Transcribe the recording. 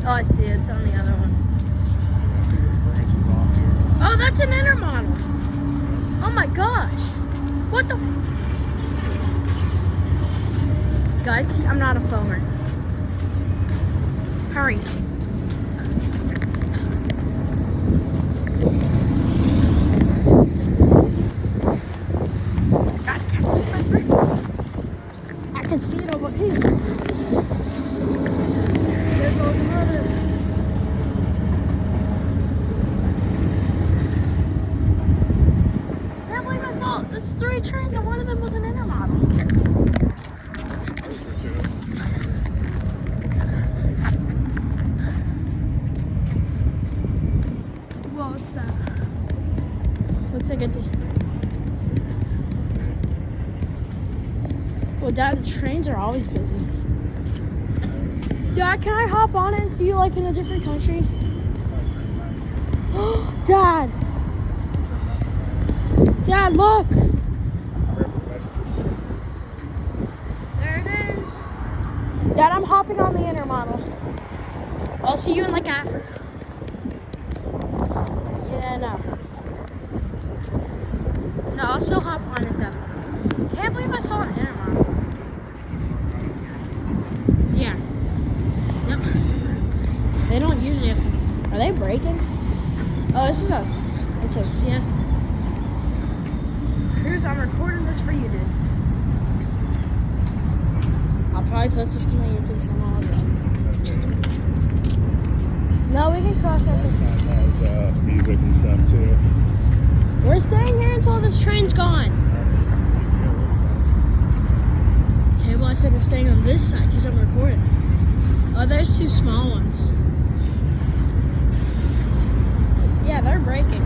Oh, I see it. It's on the other one. Oh, that's an intermodal. Oh my gosh. What the? Guys, I'm not a phoner. Hurry. Gotta catch the sniper. I can see it over here. There's a locomotive. Can't believe I saw it. That's 3 trains and one of them was an intermodal. Whoa, what's that? Looks like a... Well, Dad, the trains are always busy. Dad, can I hop on it and see you like in a different country? Dad! Dad, look! There it is. Dad, I'm hopping on the intermodal. I'll see you in like Africa. Yeah, no. No, I'll still hop on it though. Can't believe I saw an intermodal. Yeah. No. They don't usually have. Are they braking? Oh, this is us. It's us, yeah. Here's, I'm recording this for you, dude. I'll probably post this to my YouTube channel as well. No, we can cross that. Has music and stuff too. We're staying here until this train's gone. Okay, well I said we're staying on this side because I'm recording. Oh, there's 2 small ones. Yeah, they're braking.